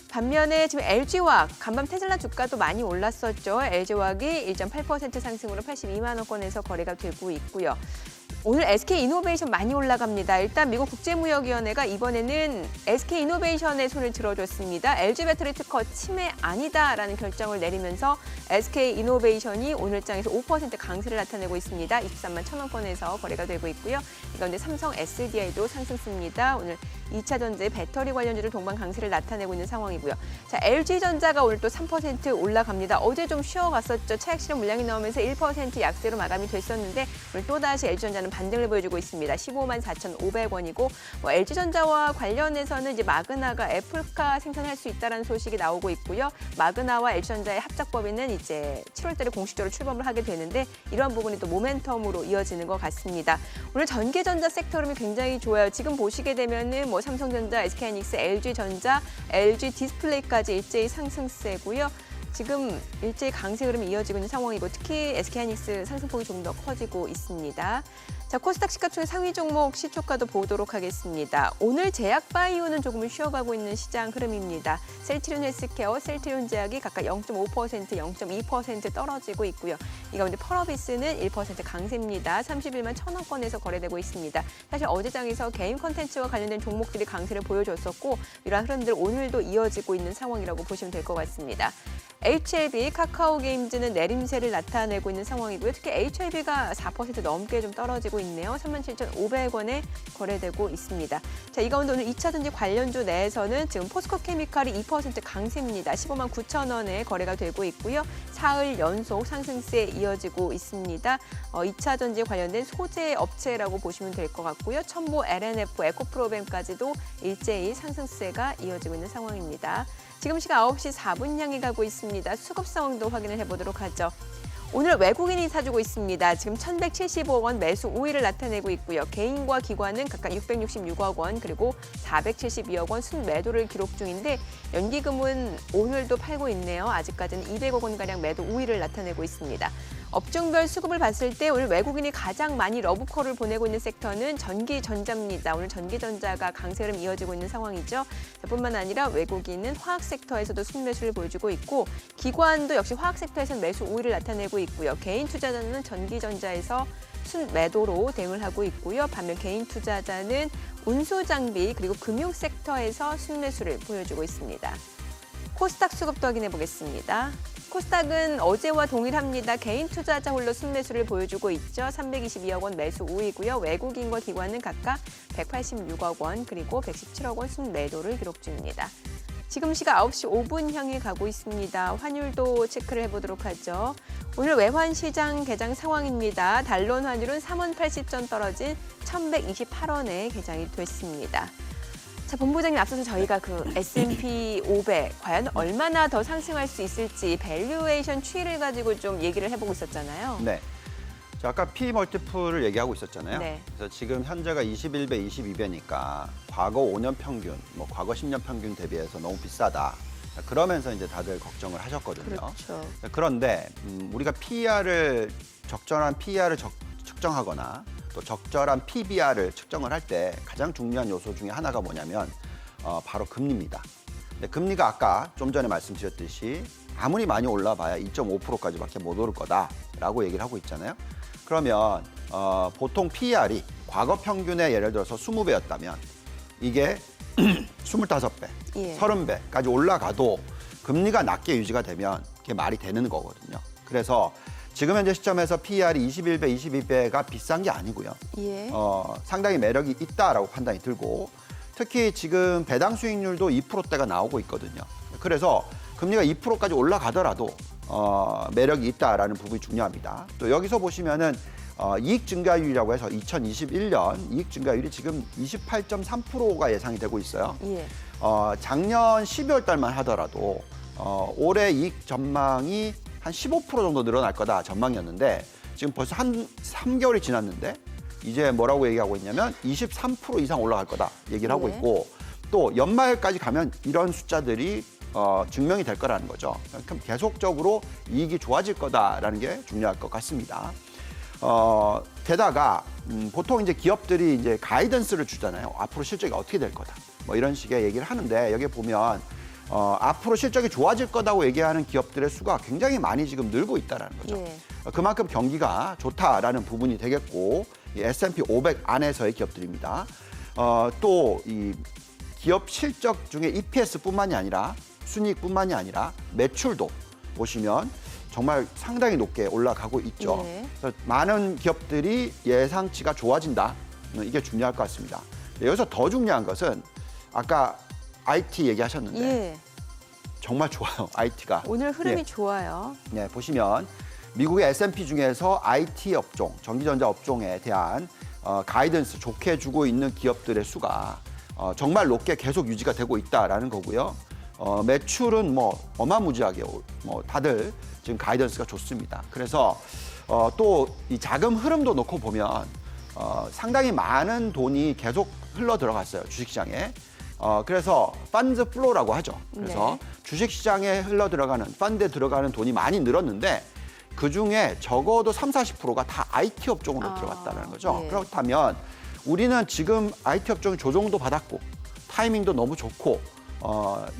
반면에 지금 LG화학, 간밤 테슬라 주가도 많이 올랐었죠. LG화학이 1.8% 상승으로 82만 원권에서 거래가 되고 있고요. 오늘 SK이노베이션 많이 올라갑니다. 일단 미국 국제무역위원회가 이번에는 SK이노베이션의 손을 들어줬습니다. LG배터리 특허 침해 아니다라는 결정을 내리면서 SK이노베이션이 오늘장에서 5% 강세를 나타내고 있습니다. 23만 1천 원권에서 거래가 되고 있고요. 이 가운데 삼성 SDI도 상승세입니다. 오늘 2차 전지 배터리 관련주를 동반 강세를 나타내고 있는 상황이고요. 자, LG전자가 오늘 또 3% 올라갑니다. 어제 좀 쉬어갔었죠. 차익 실현 물량이 나오면서 1% 약세로 마감이 됐었는데 오늘 또다시 LG전자는 반등을 보여주고 있습니다. 15만 4,500원이고 LG전자와 관련해서는 이제 마그나가 애플카 생산할 수 있다는 소식이 나오고 있고요. 마그나와 LG전자의 합작 법인은 이제 7월달에 공식적으로 출범을 하게 되는데 이러한 부분이 또 모멘텀으로 이어지는 것 같습니다. 오늘 전기전자 섹터 흐름이 굉장히 좋아요. 지금 보시게 되면은 삼성전자, SK하이닉스, LG전자, LG디스플레이까지 일제히 상승세고요. 지금 일제히 강세 흐름이 이어지고 있는 상황이고 특히 SK하이닉스 상승폭이 좀 더 커지고 있습니다. 자, 코스닥 시가총액 상위 종목 시초가도 보도록 하겠습니다. 오늘 제약바이오는 조금 쉬어가고 있는 시장 흐름입니다. 셀트리온 헬스케어, 셀트리온 제약이 각각 0.5%, 0.2% 떨어지고 있고요. 이 가운데 펄어비스는 1% 강세입니다. 31만 1천 원권에서 거래되고 있습니다. 사실 어제장에서 게임 콘텐츠와 관련된 종목들이 강세를 보여줬었고 이러한 흐름들 오늘도 이어지고 있는 상황이라고 보시면 될 것 같습니다. HLB, 카카오게임즈는 내림세를 나타내고 있는 상황이고요. 특히 HLB가 4% 넘게 좀 떨어지고 있네요. 37,500원에 거래되고 있습니다. 자, 이 가운데 오늘 2차 전지 관련주 내에서는 지금 포스코케미칼이 2% 강세입니다. 15만 9천 원에 거래가 되고 있고요. 사흘 연속 상승세 이어지고 있습니다. 2차 전지 관련된 소재 업체라고 보시면 될 것 같고요. 첨보, LNF, 에코프로벤까지도 일제히 상승세가 이어지고 있는 상황입니다. 지금 시각 9시 4분 향해 가고 있습니다. 수급 상황도 확인을 해보도록 하죠. 오늘 외국인이 사주고 있습니다. 지금 1,175억 원 매수 우위를 나타내고 있고요. 개인과 기관은 각각 666억 원 그리고 472억 원 순매도를 기록 중인데 연기금은 오늘도 팔고 있네요. 아직까지는 200억 원가량 매도 우위를 나타내고 있습니다. 업종별 수급을 봤을 때 오늘 외국인이 가장 많이 러브콜을 보내고 있는 섹터는 전기전자입니다. 오늘 전기전자가 강세 흐름 이어지고 있는 상황이죠. 뿐만 아니라 외국인은 화학 섹터에서도 순매수를 보여주고 있고 기관도 역시 화학 섹터에서는 매수 우위를 나타내고 있고요. 개인 투자자는 전기전자에서 순매도로 대응을 하고 있고요. 반면 개인 투자자는 운수장비 그리고 금융 섹터에서 순매수를 보여주고 있습니다. 코스닥 수급도 확인해 보겠습니다. 코스닥은 어제와 동일합니다. 개인 투자자 홀로 순매수를 보여주고 있죠. 322억 원 매수 우위고요. 외국인과 기관은 각각 186억 원 그리고 117억 원 순매도를 기록 중입니다. 지금 시각 9시 5분 향해 가고 있습니다. 환율도 체크를 해보도록 하죠. 오늘 외환시장 개장 상황입니다. 달러 환율은 3원 80전 떨어진 1,128원에 개장이 됐습니다. 자, 본부장님 앞서서 저희가 그 S&P 500 과연 얼마나 더 상승할 수 있을지 밸류에이션 추이를 가지고 좀 얘기를 해보고 있었잖아요. 네. 자, 아까 P 멀티플을 얘기하고 있었잖아요. 네. 그래서 지금 현재가 21배, 22배니까 과거 5년 평균, 과거 10년 평균 대비해서 너무 비싸다. 그러면서 이제 다들 걱정을 하셨거든요. 그렇죠. 그런데 우리가 적절한 PER을 측정하거나 또 적절한 PBR을 측정을 할 때 가장 중요한 요소 중에 하나가 뭐냐면 바로 금리입니다. 근데 금리가 아까 좀 전에 말씀드렸듯이 아무리 많이 올라봐야 2.5%까지밖에 못 오를 거다라고 얘기를 하고 있잖아요. 그러면 보통 PER이 과거 평균의 예를 들어서 20배였다면 이게 25배, 예. 30배까지 올라가도 금리가 낮게 유지가 되면 그게 말이 되는 거거든요. 그래서 지금 현재 시점에서 PER이 21배, 22배가 비싼 게 아니고요. 예. 상당히 매력이 있다라고 판단이 들고 특히 지금 배당 수익률도 2%대가 나오고 있거든요. 그래서 금리가 2%까지 올라가더라도 매력이 있다라는 부분이 중요합니다. 또 여기서 보시면은 이익 증가율이라고 해서 2021년 이익 증가율이 지금 28.3%가 예상이 되고 있어요. 예. 작년 12월 달만 하더라도 올해 이익 전망이 한 15% 정도 늘어날 거다 전망이었는데 지금 벌써 한 3개월이 지났는데 이제 뭐라고 얘기하고 있냐면 23% 이상 올라갈 거다 얘기를 하고 네. 있고 또 연말까지 가면 이런 숫자들이 증명이 될 거라는 거죠. 그럼 계속적으로 이익이 좋아질 거다라는 게 중요할 것 같습니다. 게다가 보통 이제 기업들이 이제 가이던스를 주잖아요. 앞으로 실적이 어떻게 될 거다. 뭐 이런 식의 얘기를 하는데 여기 보면 앞으로 실적이 좋아질 거다고 얘기하는 기업들의 수가 굉장히 많이 지금 늘고 있다라는 거죠. 예. 그만큼 경기가 좋다라는 부분이 되겠고 이 S&P 500 안에서의 기업들입니다. 또 이 기업 실적 중에 EPS뿐만이 아니라 순이익뿐만이 아니라 매출도 보시면 정말 상당히 높게 올라가고 있죠. 예. 그래서 많은 기업들이 예상치가 좋아진다. 이게 중요할 것 같습니다. 여기서 더 중요한 것은 아까 IT 얘기하셨는데 예. 정말 좋아요. IT가. 오늘 흐름이 네. 좋아요. 네, 보시면 미국의 S&P 중에서 IT 업종, 전기전자 업종에 대한 가이던스 좋게 주고 있는 기업들의 수가 정말 높게 계속 유지가 되고 있다라는 거고요. 매출은 뭐 어마무지하게 뭐 다들 지금 가이던스가 좋습니다. 그래서 또 이 자금 흐름도 놓고 보면 상당히 많은 돈이 계속 흘러 들어갔어요. 주식시장에. 그래서 펀드 플로우라고 하죠. 그래서 네. 주식시장에 흘러 들어가는 펀드에 들어가는 돈이 많이 늘었는데 그중에 적어도 30~40%가 다 IT 업종으로 들어갔다는 거죠. 예. 그렇다면 우리는 지금 IT 업종이 조정도 받았고 타이밍도 너무 좋고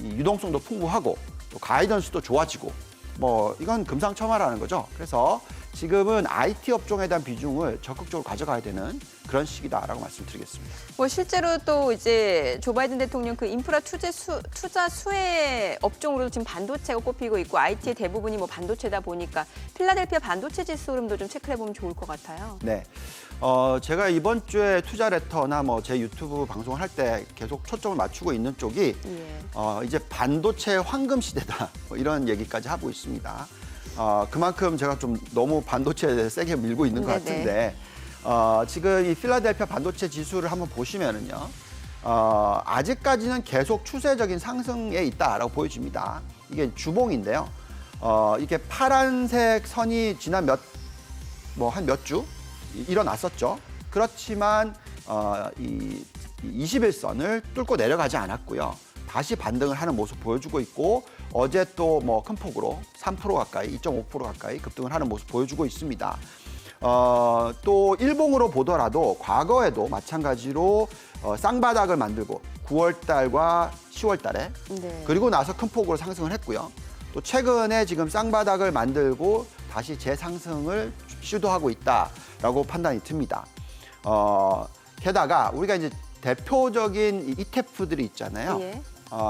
이 유동성도 풍부하고 또 가이던스도 좋아지고 뭐 이건 금상첨화라는 거죠. 그래서 지금은 IT 업종에 대한 비중을 적극적으로 가져가야 되는 그런 시기다라고 말씀드리겠습니다. 뭐 실제로 또 이제 조 바이든 대통령 그 인프라 투자 수혜 업종으로 지금 반도체가 꼽히고 있고 IT의 대부분이 뭐 반도체다 보니까 필라델피아 반도체 지수 흐름도 좀 체크해 보면 좋을 것 같아요. 네. 제가 이번 주에 투자 레터나 뭐 제 유튜브 방송을 할 때 계속 초점을 맞추고 있는 쪽이 예. 이제 반도체 황금 시대다 뭐 이런 얘기까지 하고 있습니다. 그만큼 제가 좀 너무 반도체에 대해 세게 밀고 있는 것 네네. 같은데 지금 이 필라델피아 반도체 지수를 한번 보시면은요. 아직까지는 계속 추세적인 상승에 있다라고 보여집니다. 이게 주봉인데요. 이게 파란색 선이 지난 한 몇 주 일어났었죠. 그렇지만 이 21선을 뚫고 내려가지 않았고요. 다시 반등을 하는 모습 보여주고 있고 어제 또 뭐 큰 폭으로 3% 가까이, 2.5% 가까이 급등을 하는 모습 보여주고 있습니다. 또 일봉으로 보더라도 과거에도 마찬가지로 쌍바닥을 만들고 9월 달과 10월 달에 네. 그리고 나서 큰 폭으로 상승을 했고요. 또 최근에 지금 쌍바닥을 만들고 다시 재상승을 시도하고 있다라고 판단이 듭니다. 게다가 우리가 이제 대표적인 ETF들이 있잖아요. 예.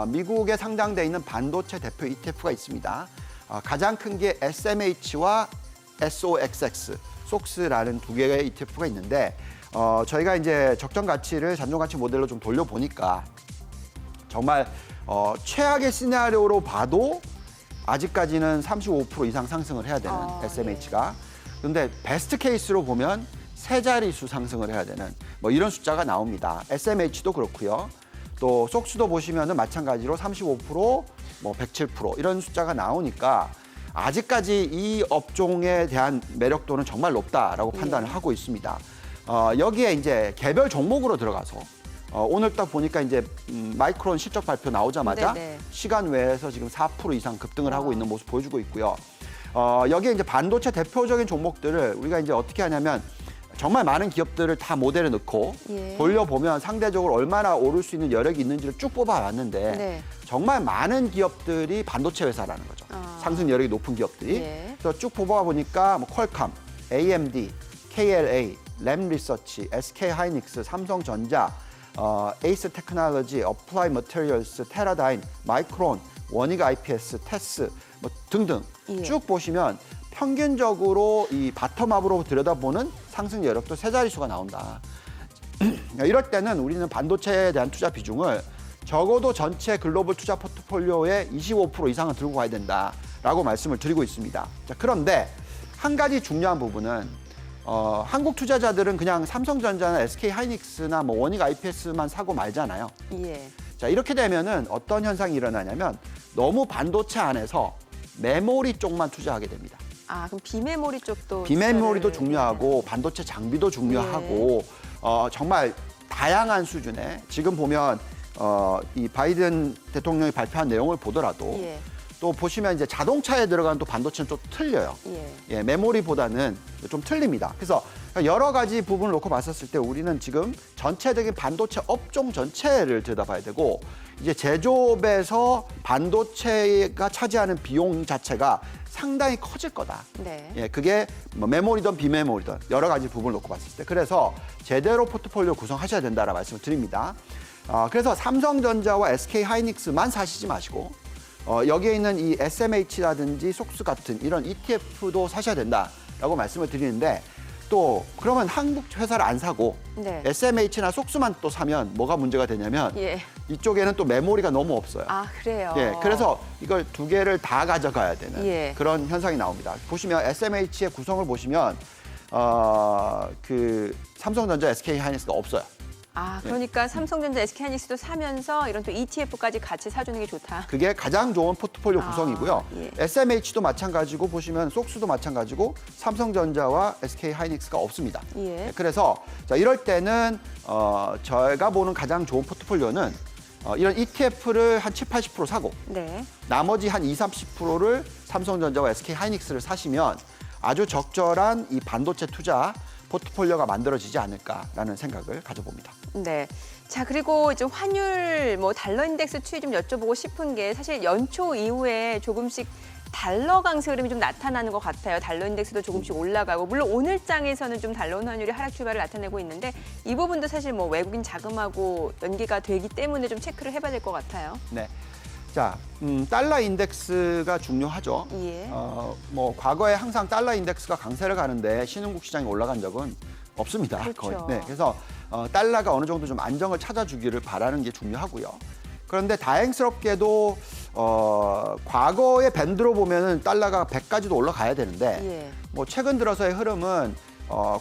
미국에 상장돼 있는 반도체 대표 ETF가 있습니다. 가장 큰 게 SMH와 SOXX, SOX라는 두 개의 ETF가 있는데 저희가 이제 적정 가치를 잔존 가치 모델로 좀 돌려보니까 정말 최악의 시나리오로 봐도 아직까지는 35% 이상 상승을 해야 되는 SMH가. 그런데 베스트 케이스로 보면 세 자릿수 상승을 해야 되는 뭐 이런 숫자가 나옵니다. SMH도 그렇고요. 또 속스도 보시면은 마찬가지로 35%, 뭐 107% 이런 숫자가 나오니까 아직까지 이 업종에 대한 매력도는 정말 높다라고 판단을 하고 있습니다. 여기에 이제 개별 종목으로 들어가서 오늘 딱 보니까 이제 마이크론 실적 발표 나오자마자 네네. 시간 외에서 지금 4% 이상 급등을 하고 있는 모습 보여주고 있고요. 여기에 이제 반도체 대표적인 종목들을 우리가 이제 어떻게 하냐면 정말 많은 기업들을 다 모델에 넣고 예. 돌려보면 상대적으로 얼마나 오를 수 있는 여력이 있는지를 쭉 뽑아왔는데 네. 정말 많은 기업들이 반도체 회사라는 거죠. 상승 여력이 높은 기업들이. 예. 그래서 쭉 뽑아보니까 뭐 퀄컴, AMD, KLA, 램리서치, SK하이닉스, 삼성전자, 에이스 테크놀로지, 어플라이 머티리얼스, 테라다임, 마이크론, 원익 IPS, 테스 뭐 등등 예. 쭉 보시면 평균적으로 이 바텀업으로 들여다보는 상승 여력도 세 자릿수가 나온다. 이럴 때는 우리는 반도체에 대한 투자 비중을 적어도 전체 글로벌 투자 포트폴리오의 25% 이상은 들고 가야 된다라고 말씀을 드리고 있습니다. 자, 그런데 한 가지 중요한 부분은 한국 투자자들은 그냥 삼성전자나 SK하이닉스나 뭐 원익 IPS만 사고 말잖아요. 예. 자, 이렇게 되면은 어떤 현상이 일어나냐면 너무 반도체 안에서 메모리 쪽만 투자하게 됩니다. 아, 그럼 비메모리 쪽도 비메모리도 투자를 중요하고 반도체 장비도 중요하고 정말 다양한 수준의 지금 보면 이 바이든 대통령이 발표한 내용을 보더라도 예. 또 보시면 이제 자동차에 들어가는 또 반도체는 좀 틀려요. 예. 예, 메모리보다는 좀 틀립니다. 그래서 여러 가지 부분을 놓고 봤었을 때 우리는 지금 전체적인 반도체 업종 전체를 들여다봐야 되고 이제 제조업에서 반도체가 차지하는 비용 자체가 상당히 커질 거다. 네. 예, 그게 뭐 메모리든 비메모리든 여러 가지 부분을 놓고 봤을 때 그래서 제대로 포트폴리오 구성하셔야 된다라는 말씀을 드립니다. 그래서 삼성전자와 SK하이닉스만 사시지 마시고 여기에 있는 이 SMH라든지 속스 같은 이런 ETF도 사셔야 된다라고 말씀을 드리는데 또 그러면 한국 회사를 안 사고 네. SMH나 속스만 또 사면 뭐가 문제가 되냐면 예. 이쪽에는 또 메모리가 너무 없어요. 아, 그래요. 예, 그래서 이걸 두 개를 다 가져가야 되는 예. 그런 현상이 나옵니다. 보시면 SMH의 구성을 보시면 그 삼성전자, SK하이닉스가 없어요. 아, 그러니까 삼성전자, SK하이닉스도 사면서 이런 또 ETF까지 같이 사주는 게 좋다. 그게 가장 좋은 포트폴리오 구성이고요. 예. SMH도 마찬가지고 보시면 속스도 마찬가지고 삼성전자와 SK하이닉스가 없습니다. 예. 그래서 자, 이럴 때는 저희가 보는 가장 좋은 포트폴리오는 이런 ETF를 한 7, 80% 사고 네. 나머지 한 20, 30%를 삼성전자와 SK하이닉스를 사시면 아주 적절한 이 반도체 투자 포트폴리오가 만들어지지 않을까라는 생각을 가져봅니다. 네. 자, 그리고 이제 환율 뭐 달러 인덱스 추이 좀 여쭤보고 싶은 게 사실 연초 이후에 조금씩 달러 강세 흐름이 좀 나타나는 것 같아요. 달러 인덱스도 조금씩 올라가고 물론 오늘 장에서는 좀 달러 원 환율이 하락 출발을 나타내고 있는데 이 부분도 사실 뭐 외국인 자금하고 연계가 되기 때문에 좀 체크를 해봐야 될 것 같아요. 네. 자, 달러 인덱스가 중요하죠. 예. 뭐 과거에 항상 달러 인덱스가 강세를 가는데 신흥국 시장이 올라간 적은 없습니다. 그렇죠. 거의. 네, 그래서 달러가 어느 정도 좀 안정을 찾아주기를 바라는 게 중요하고요. 그런데 다행스럽게도 과거의 밴드로 보면은 달러가 100까지도 올라가야 되는데 예. 뭐 최근 들어서의 흐름은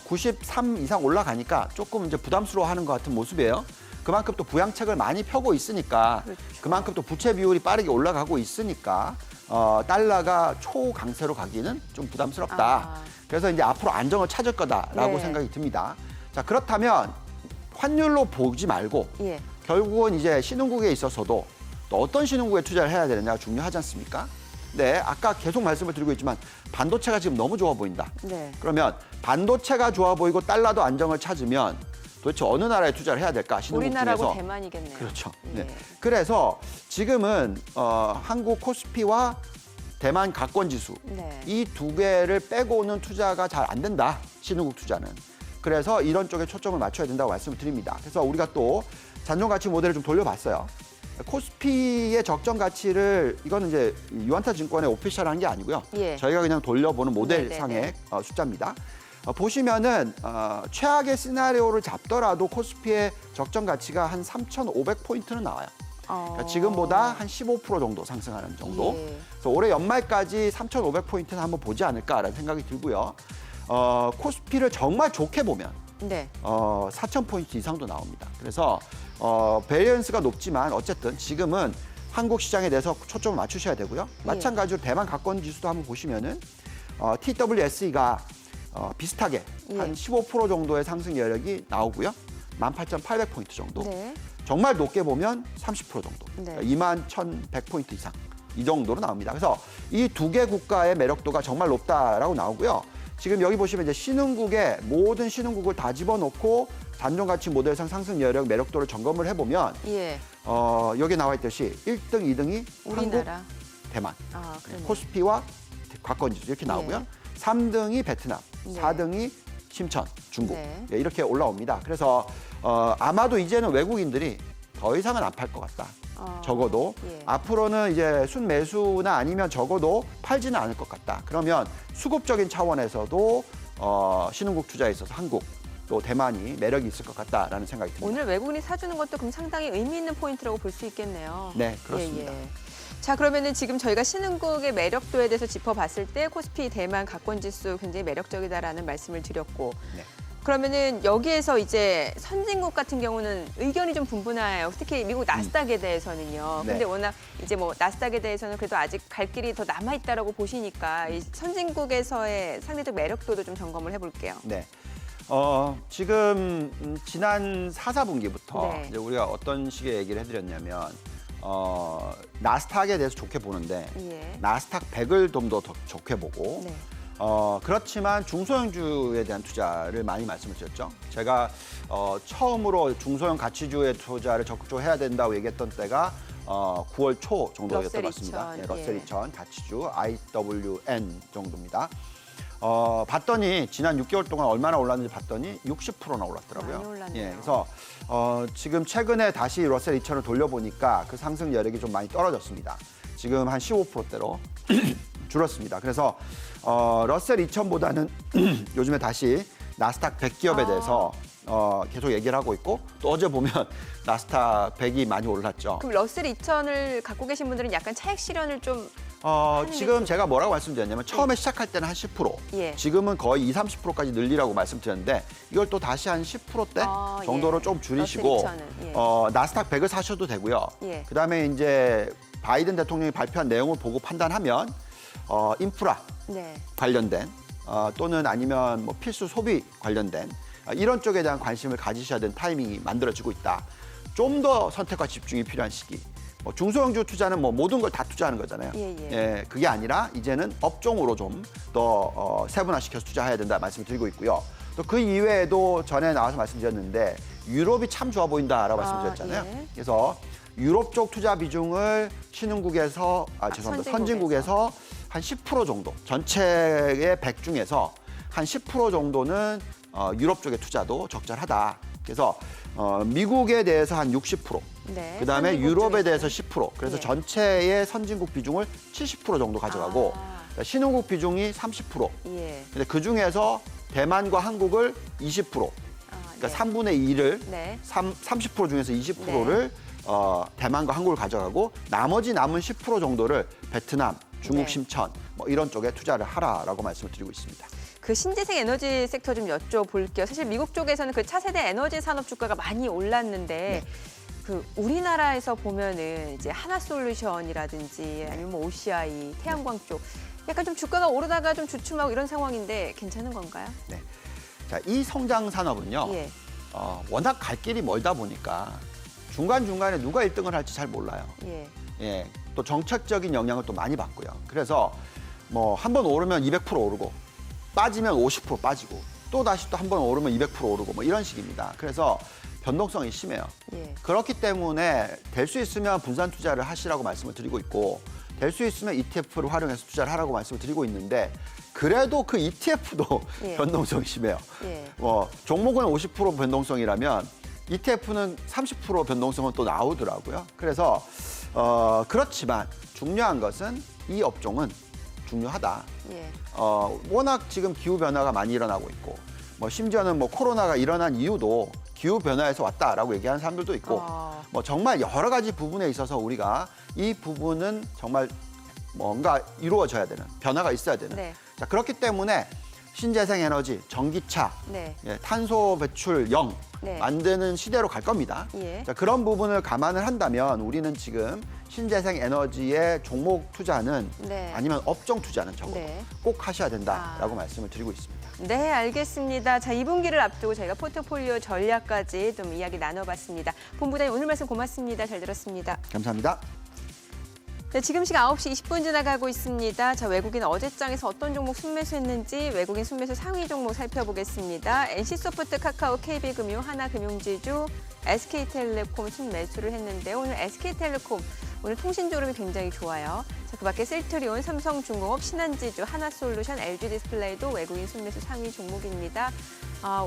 93 이상 올라가니까 조금 이제 부담스러워하는 것 같은 모습이에요. 그만큼 또 부양책을 많이 펴고 있으니까 그렇죠. 그만큼 또 부채 비율이 빠르게 올라가고 있으니까 달러가 초강세로 가기는 좀 부담스럽다. 아. 그래서 이제 앞으로 안정을 찾을 거다라고 네. 생각이 듭니다. 자, 그렇다면 환율로 보지 말고 예. 결국은 이제 신흥국에 있어서도 또 어떤 신흥국에 투자를 해야 되느냐가 중요하지 않습니까? 네, 아까 계속 말씀을 드리고 있지만 반도체가 지금 너무 좋아 보인다. 네. 그러면 반도체가 좋아 보이고 달러도 안정을 찾으면 도대체 어느 나라에 투자를 해야 될까? 신흥국 우리나라고 중에서. 대만이겠네요. 그렇죠. 예. 네. 그래서 지금은 한국 코스피와 대만 가권지수 네. 이 두 개를 빼고는 투자가 잘 안 된다. 신흥국 투자는. 그래서 이런 쪽에 초점을 맞춰야 된다고 말씀을 드립니다. 그래서 우리가 또 잔존 가치 모델을 좀 돌려봤어요. 코스피의 적정 가치를 이거는 이제 유한타 증권의 오피셜한 게 아니고요. 예. 저희가 그냥 돌려보는 모델상의 네네네. 숫자입니다. 보시면은 최악의 시나리오를 잡더라도 코스피의 적정 가치가 한 3,500포인트는 나와요. 그러니까 지금보다 한 15% 정도 상승하는 정도. 예. 그래서 올해 연말까지 3,500포인트는 한번 보지 않을까라는 생각이 들고요. 코스피를 정말 좋게 보면 네. 4,000포인트 이상도 나옵니다. 그래서 베리언스가 높지만 어쨌든 지금은 한국 시장에 대해서 초점을 맞추셔야 되고요. 마찬가지로 대만 가권 지수도 한번 보시면은 TWSE가 비슷하게 예. 한 15% 정도의 상승 여력이 나오고요. 18,800포인트 정도. 네. 정말 높게 보면 30% 정도. 네. 21,100포인트 이상. 이 정도로 나옵니다. 그래서 이 두 개 국가의 매력도가 정말 높다라고 나오고요. 지금 여기 보시면 이제 신흥국의 모든 신흥국을 다 집어넣고 잔존 가치 모델상 상승 여력 매력도를 점검을 해보면 예. 여기 나와 있듯이 1등, 2등이 한국, 우리나라. 대만, 아, 그러네요. 코스피와 과권지수 이렇게 나오고요. 3등이 베트남, 네. 4등이 심천, 중국 네. 예, 이렇게 올라옵니다. 그래서 아마도 이제는 외국인들이 더 이상은 안 팔 것 같다. 적어도 예. 앞으로는 이제 순매수나 아니면 적어도 팔지는 않을 것 같다. 그러면 수급적인 차원에서도 신흥국 투자에 있어서 한국 또 대만이 매력이 있을 것 같다라는 생각이 듭니다. 오늘 외국인이 사주는 것도 그럼 상당히 의미 있는 포인트라고 볼 수 있겠네요. 네, 그렇습니다. 예, 예. 자, 그러면은 지금 저희가 신흥국의 매력도에 대해서 짚어봤을 때 코스피 대만 가권지수 굉장히 매력적이다라는 말씀을 드렸고 네. 그러면은 여기에서 이제 선진국 같은 경우는 의견이 좀 분분해요. 특히 미국 나스닥에 대해서는요. 네. 근데 워낙 이제 뭐 나스닥에 대해서는 그래도 아직 갈 길이 더 남아 있다라고 보시니까 이 선진국에서의 상대적 매력도도 좀 점검을 해볼게요. 네. 지금 지난 4, 4분기부터 네. 이제 우리가 어떤 식의 얘기를 해드렸냐면 나스닥에 대해서 좋게 보는데 예. 나스닥 100을 좀 더 좋게 보고 네. 그렇지만 중소형주에 대한 투자를 많이 말씀을 드렸죠. 제가 처음으로 중소형 가치주의 투자를 적극적으로 해야 된다고 얘기했던 때가 9월 초 정도였던 것 같습니다. 러셀 2000, 러셀 예. 2000 가치주 IWN 정도입니다. 봤더니 지난 6개월 동안 얼마나 올랐는지 봤더니 60%나 올랐더라고요. 많이 올랐네요. 예, 그래서 지금 최근에 다시 러셀 2000을 돌려보니까 그 상승 여력이 좀 많이 떨어졌습니다. 지금 한 15%대로 줄었습니다. 그래서 러셀 2000보다는 요즘에 다시 나스닥 100 기업에 대해서 계속 얘기를 하고 있고 또 어제 보면 나스닥 100이 많이 올랐죠. 그럼 러셀 2000을 갖고 계신 분들은 약간 차익 실현을 좀 지금 제가 뭐라고 말씀드렸냐면 처음에 시작할 때는 한 10%, 예. 지금은 거의 20, 30%까지 늘리라고 말씀드렸는데 이걸 또 다시 한 10%대 정도로 예. 좀 줄이시고 러셀 2000은, 예. 나스닥 100을 사셔도 되고요. 예. 그다음에 이제 바이든 대통령이 발표한 내용을 보고 판단하면 인프라 네. 관련된 또는 아니면 뭐 필수 소비 관련된 이런 쪽에 대한 관심을 가지셔야 되는 타이밍이 만들어지고 있다. 좀 더 선택과 집중이 필요한 시기. 뭐 중소형주 투자는 뭐 모든 걸 다 투자하는 거잖아요. 예. 그게 아니라 이제는 업종으로 좀 더 세분화시켜서 투자해야 된다 말씀을 드리고 있고요. 또 그 이외에도 전에 나와서 말씀드렸는데 유럽이 참 좋아 보인다라고 말씀드렸잖아요. 예. 그래서 유럽 쪽 투자 비중을 신흥국에서 죄송합니다. 선진국에서 한 10% 정도 전체의 100 중에서 한 10% 정도는 유럽 쪽의 투자도 적절하다. 그래서 미국에 대해서 한 60%, 네. 그다음에 선진국 유럽에 중에서. 대해서 10%, 그래서 예. 전체의 선진국 비중을 70% 정도 가져가고 신흥국 비중이 30%. 예. 근데 그 중에서 대만과 한국을 20%, 그러니까 네. 3분의 2를 네. 30% 중에서 20%를 대만과 한국을 가져가고 나머지 남은 10% 정도를 베트남, 중국 네. 심천 뭐 이런 쪽에 투자를 하라라고 말씀을 드리고 있습니다. 그 신재생 에너지 sek터 좀 여쭤볼게요. 사실 미국 쪽에서는 그 차세대 에너지 산업 주가가 많이 올랐는데 그 우리나라에서 보면은 이제 하나솔루션이라든지 아니면 뭐 OCI, 태양광 쪽 약간 좀 주가가 오르다가 좀 주춤하고 이런 상황인데 괜찮은 건가요? 네. 자, 이 성장 산업은요. 예. 워낙 갈 길이 멀다 보니까 중간중간에 누가 1등을 할지 잘 몰라요. 예. 예. 또 정책적인 영향을 또 많이 받고요. 그래서 뭐 한 번 오르면 200% 오르고 빠지면 50% 빠지고 또 다시 또 한 번 오르면 200% 오르고 뭐 이런 식입니다. 그래서 변동성이 심해요. 예. 그렇기 때문에 될 수 있으면 분산 투자를 하시라고 말씀을 드리고 있고 될 수 있으면 ETF를 활용해서 투자를 하라고 말씀을 드리고 있는데 그래도 그 ETF도 예. 변동성이 심해요. 예. 종목은 50% 변동성이라면 ETF는 30% 변동성은 또 나오더라고요. 그래서 그렇지만 중요한 것은 이 업종은 중요하다. 예. 워낙 지금 기후 변화가 많이 일어나고 있고 뭐 심지어는 뭐 코로나가 일어난 이유도 기후 변화에서 왔다라고 얘기하는 사람들도 있고 뭐 정말 여러 가지 부분에 있어서 우리가 이 부분은 정말 뭔가 이루어져야 되는 변화가 있어야 되는. 네. 자, 그렇기 때문에 신재생 에너지, 전기차, 네. 탄소 배출 0 네. 만드는 시대로 갈 겁니다. 예. 자, 그런 부분을 감안을 한다면 우리는 지금 신재생 에너지의 종목 투자는 네. 아니면 업종 투자는 적어도 네. 꼭 하셔야 된다라고 말씀을 드리고 있습니다. 네, 알겠습니다. 자, 2분기를 앞두고 저희가 포트폴리오 전략까지 좀 이야기 나눠봤습니다. 본부장님 오늘 말씀 고맙습니다. 잘 들었습니다. 감사합니다. 네, 지금 시각 9시 20분 지나가고 있습니다. 자, 외국인 어제장에서 어떤 종목 순매수했는지 외국인 순매수 상위 종목 살펴보겠습니다. NC소프트, 카카오, KB금융, 하나금융지주, SK텔레콤 순매수를 했는데 오늘 SK텔레콤 오늘 통신조름이 굉장히 좋아요. 자, 그밖에 셀트리온, 삼성중공업, 신한지주, 하나솔루션, LG디스플레이도 외국인 순매수 상위 종목입니다.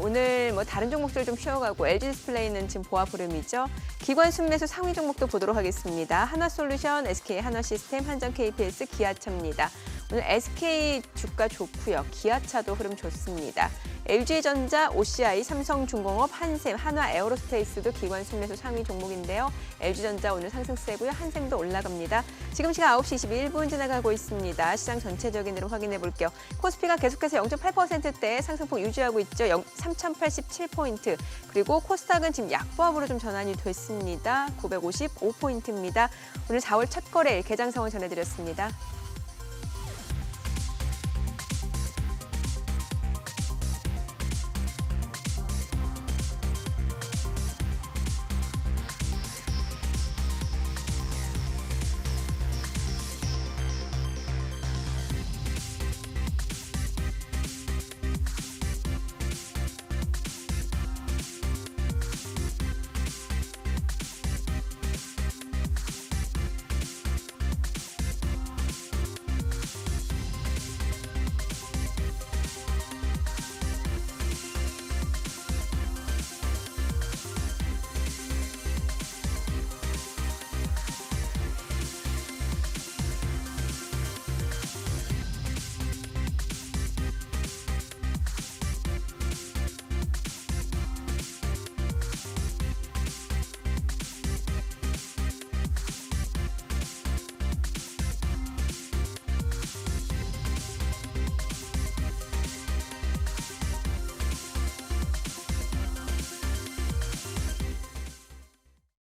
오늘 뭐 다른 종목들 좀 쉬어가고 LG디스플레이는 지금 보합 흐름이죠. 기관 순매수 상위 종목도 보도록 하겠습니다. 하나솔루션, SK 하나시스템, 한전 KPS, 기아차입니다. 오늘 SK 주가 좋고요. 기아차도 흐름 좋습니다. LG전자, OCI, 삼성중공업, 한샘, 한화에어로스페이스도 기관 순매수 상위 종목인데요. LG전자 오늘 상승세고요. 한샘도 올라갑니다. 지금 시각 9시 21분 지나가고 있습니다. 시장 전체적인 흐름 확인해 볼게요. 코스피가 계속해서 0.8%대 상승폭 유지하고 있죠. 3,087포인트. 그리고 코스닥은 지금 약보합으로 좀 전환이 됐습니다. 955포인트입니다. 오늘 4월 첫 거래일 개장 상황 전해드렸습니다.